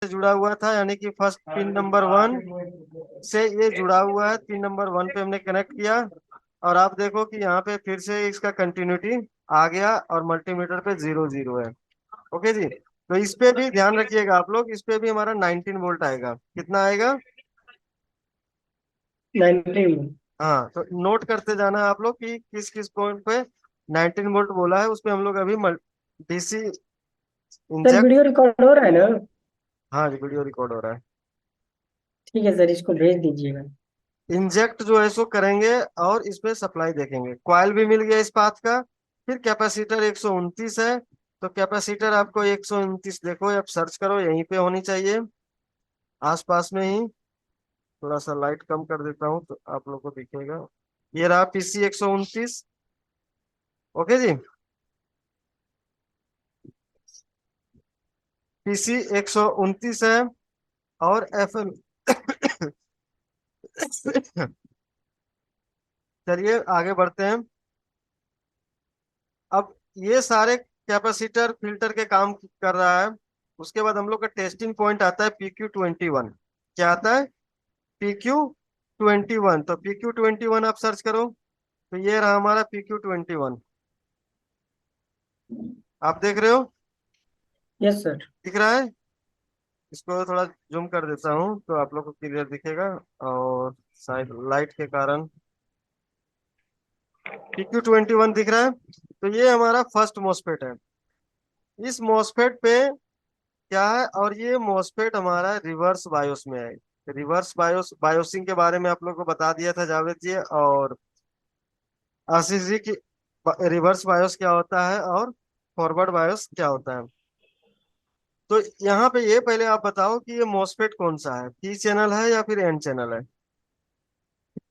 से जुड़ा हुआ था, यानी कि फर्स्ट पिन नंबर 1 से ये जुड़ा हुआ है। पिन नंबर 1 पे हमने कनेक्ट किया, और आप देखो कि यहाँ पे फिर से इसका कंटिन्यूटी आ गया, और मल्टीमीटर पे 0 0 है। ओके जी, तो इस पे भी ध्यान रखिएगा आप लोग, इस पे भी हमारा 19 वोल्ट आएगा। कितना आएगा? 19। हाँ, तो नोट करते जाना आप लोग कि किस किस पॉइंट पे 19 वोल्ट बोला है। उस पे हम लोग अभी DC sir inject. Video record हो रहा है ना? हाँ जी, वीडियो रिकॉर्ड हो रहा है। ठीक है सर, इसको भेज दीजिएगा। इंजेक्ट जो है सो करेंगे, और इसमें सप्लाई देखेंगे। कॉइल भी मिल गया इस बात का। फिर कैपेसिटर 129 है, तो कैपेसिटर आपको 129, देखो आप सर्च करो, यहीं पे होनी चाहिए आसपास में ही। थोड़ा सा लाइट कम कर देता हूँ तो आप लोग को दिखेगा। ये रहा पीसी 129। ओके जी, पीसी 129 है, और एफएम। चलिए आगे बढ़ते हैं। अब ये सारे कैपेसिटर फिल्टर के काम कर रहा है। उसके बाद हम लोग का टेस्टिंग पॉइंट आता है PQ21। क्या आता है? PQ21। तो PQ21 आप सर्च करो, तो ये रहा हमारा PQ21। आप देख रहे हो? Yes sir. दिख रहा है? इसको थोड़ा जूम कर देता हूँ तो आप लोग को क्लियर दिखेगा। और शायद लाइट के कारण PQ21 दिख रहा है। तो ये हमारा फर्स्ट मॉसफेट है। इस मॉसफेट पे क्या है, और ये मॉसफेट हमारा रिवर्स बायोस में है। रिवर्स बायोस, बायोसिंग के बारे में आप लोग को बता दिया था जावेद जी और आशीष जी की। रिवर्स बायोस क्या होता है और फॉरवर्ड बायोस क्या होता है। तो यहाँ पे ये पहले आप बताओ कि ये मॉसफेट कौन सा है, पी चैनल है या फिर एन चैनल है?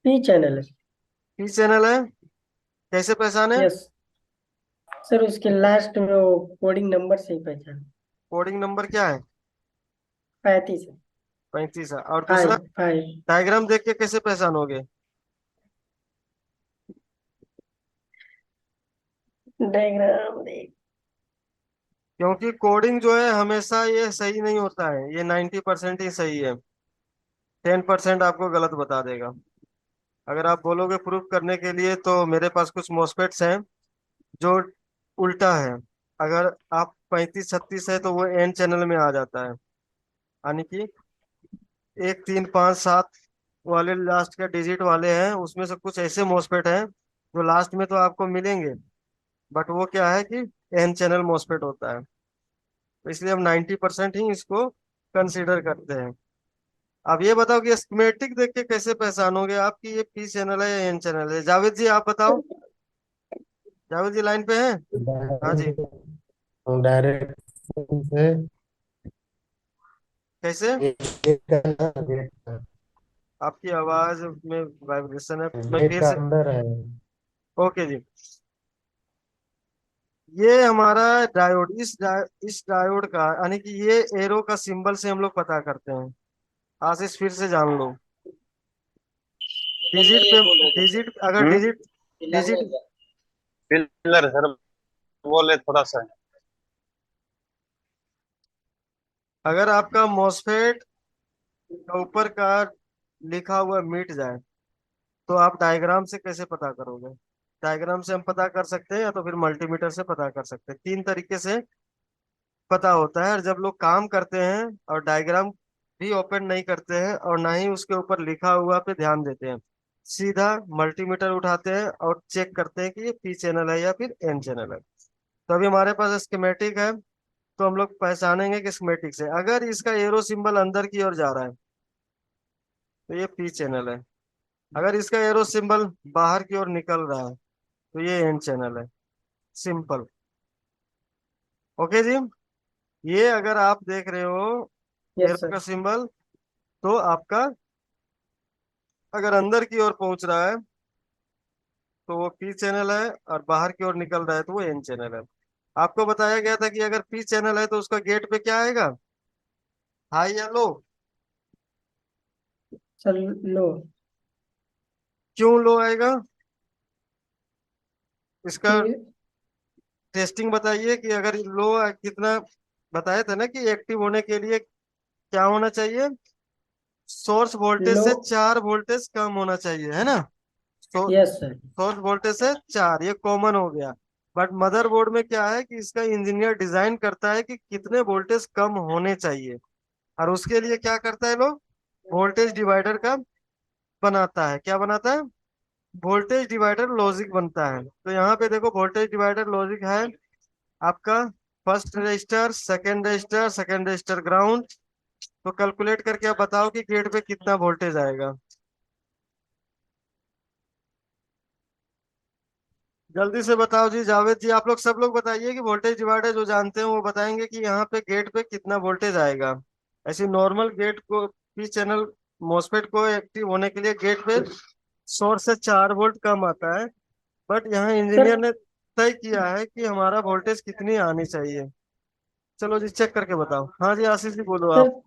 पी चैनल है। पी चैनल है। कैसे पहचाने? यस सर, उसके लास्ट में वो कोडिंग नंबर से ही पहचान। कोडिंग नंबर क्या है? 35 है। 35 है। और दूसरा, 5 5। डायग्राम देख के कैसे पहचानोगे? डायग्राम देख। क्योंकि कोडिंग जो है हमेशा ये सही नहीं होता है, ये 90% ही सही है, 10% आपको गलत बता देगा। अगर आप बोलोगे प्रूफ करने के लिए, तो मेरे पास कुछ मॉस्फेट्स हैं जो उल्टा है। अगर आप 35 36 है तो वो एन चैनल में आ जाता है, यानी कि 1 3 5 7 वाले लास्ट के डिजिट वाले हैं। उसमें से कुछ ऐसे मॉस्फेट हैं जो लास्ट में तो आपको मिलेंगे, बट वो क्या है कि एन चैनल मॉस्फेट होता है। तो इसलिए हम 90% ही इसको कंसिडर करते हैं। अब ये बताओ कि स्कीमेटिक देख के कैसे पहचानोगे आप कि ये पी चैनल है या एन चैनल है? जावेद जी आप बताओ। जावेद जी लाइन पे हैं? हाँ जी। डायरेक्ट से कैसे? गेट का गेट का आपकी आवाज में वाइब्रेशन है, मैं गेट फिर का से। अंदर है। ओके जी, ये हमारा डायोड, इस डायोड का, यानी कि ये एरो का सिंबल से हम लोग पता करते हैं। आशीष फिर से जान लो। डिजिट पे, डिजिट अगर हम्म। डिजिट, डिजिट पिलर सर, बोले थोड़ा सा। अगर आपका मॉसफेट का ऊपर का लिखा हुआ मिट जाए, तो आप डायग्राम से कैसे पता करोगे? डायग्राम से हम पता कर सकते हैं, या तो फिर मल्टीमीटर से पता कर सकते हैं। 3 तरीके से पता होता है। और जब लोग काम करते हैं और डायग्राम भी ओपन नहीं करते हैं, और ना ही उसके ऊपर लिखा हुआ पे ध्यान देते हैं, सीधा मल्टीमीटर उठाते हैं और चेक करते हैं कि ये पी चैनल है या फिर एन चैनल है। तो अभी हमारे पास स्कीमेटिक है, तो हम लोग पहचानेंगे कि स्कीमेटिक से अगर इसका एरो सिंबल अंदर की ओर जा रहा है तो ये पी चैनल है। अगर इसका एरो सिंबल बाहर की ओर निकल रहा है तो ये एन चैनल है। सिंपल। ओके जी, ये अगर आप देख रहे हो यस एरो सर। का सिंबल, तो आपका अगर अंदर की ओर पहुंच रहा है तो वो पी चैनल है, और बाहर की ओर निकल रहा है तो वो एन चैनल है। आपको बताया गया था कि अगर पी चैनल है तो उसका गेट पे क्या आएगा, हाई या लो? सर लो। क्यों लो आएगा? इसका कि टेस्टिंग बताइए कि अगर लो कितना। बताए थे ना कि एक्टिव होने के लिए क्या होना चाहिए? सोर्स वोल्टेज लो। से 4 वोल्टेज कम होना चाहिए, है ना? Yes sir. सोर्स वोल्टेज से 4, ये कॉमन हो गया। बट मदरबोर्ड में क्या है कि इसका इंजीनियर डिजाइन करता है कि कितने वोल्टेज कम होने चाहिए, और उसके लिए क्या करता है लोग? वोल्टेज डिवाइडर का बनाता है। क्या बनाता है? वोल्टेज डिवाइडर लॉजिक बनता है। तो यहाँ पे देखो वोल्टेज डिवाइडर लॉजिक है आपका, first resistor, second register ground. तो कैलकुलेट करके आप बताओ कि गेट पे कितना वोल्टेज आएगा। जल्दी से बताओ जी, जावेद जी, आप लोग सब लोग बताइए कि वोल्टेज डिवाइडर जो जानते हैं वो बताएंगे कि यहाँ पे गेट पे कितना वोल्टेज आएगा। ऐसे नॉर्मल गेट को, पी चैनल मॉसफेट को एक्टिव होने के लिए गेट पे सोर्स से 4 वोल्ट कम आता है। बट यहाँ सर इंजीनियर ने तय किया है कि हमारा वोल्टेज कितनी आनी चाहिए। चलो जी चेक करके बताओ। हाँ जी आशीष जी बोलो सर आप।